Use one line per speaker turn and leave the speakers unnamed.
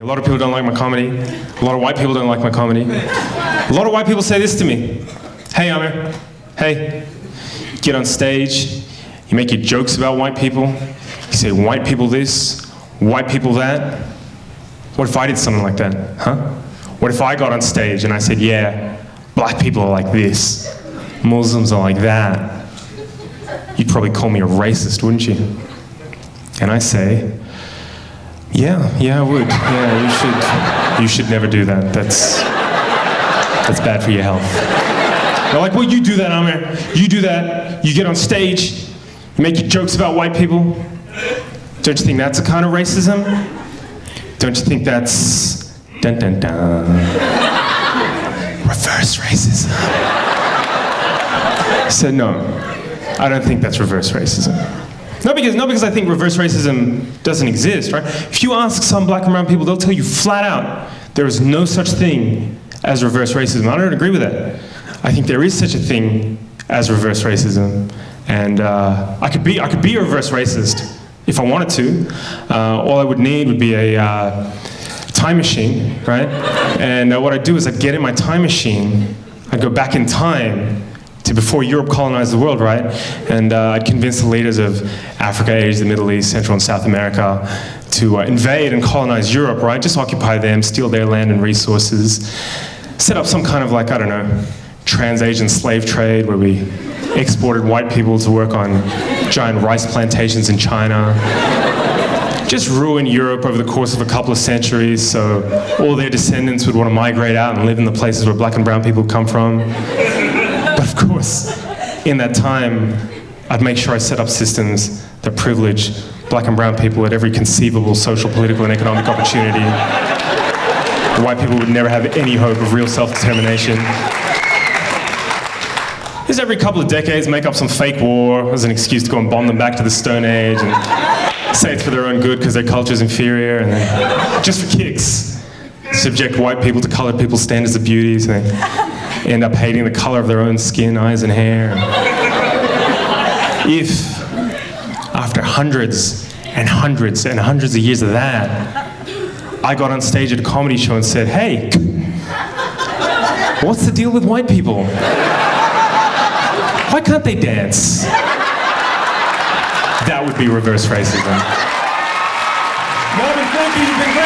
A lot of people don't like my comedy. A lot of white people don't like my comedy. A lot of white people say this to me. Hey, Aamer. Hey. You get on stage, you make your jokes about white people. You say white people this, white people that. What if I did something like that, huh? What if I got on stage and I said, yeah, black people are like this, Muslims are like that. You'd probably call me a racist, wouldn't you? And I say, yeah, I would. Yeah, you should never do that. That's bad for your health. They're like, well, you do that, Aamer. You do that. You get on stage. You make your jokes about white people. Don't you think that's a kind of racism? Don't you think that's dun dun dun? Reverse racism. I said no. I don't think that's reverse racism. Not because I think reverse racism doesn't exist, right? If you ask some black and brown people, they'll tell you flat out, there is no such thing as reverse racism. I don't agree with that. I think there is such a thing as reverse racism. And I could be a reverse racist if I wanted to. All I would need would be a time machine, right? And what I'd do is I'd get in my time machine, I'd go back in time to before Europe colonized the world, right? And I'd convince the leaders of Africa, Asia, the Middle East, Central and South America to invade and colonize Europe, right? Just occupy them, steal their land and resources, set up some kind of like, I don't know, trans-Asian slave trade where we exported white people to work on giant rice plantations in China. Just ruin Europe over the course of a couple of centuries so all their descendants would want to migrate out and live in the places where black and brown people come from. But of course, in that time, I'd make sure I set up systems that privilege black and brown people at every conceivable social, political, and economic opportunity. White people would never have any hope of real self-determination. Just every couple of decades, make up some fake war as an excuse to go and bomb them back to the Stone Age and say it's for their own good because their culture's inferior, and then, just for kicks, subject white people to colored people's standards of beauty, so they end up hating the color of their own skin, eyes, and hair. If, after hundreds and hundreds and hundreds of years of that, I got on stage at a comedy show and said, hey, what's the deal with white people? Why can't they dance? That would be reverse racism. Marvin, thank you. You've been great.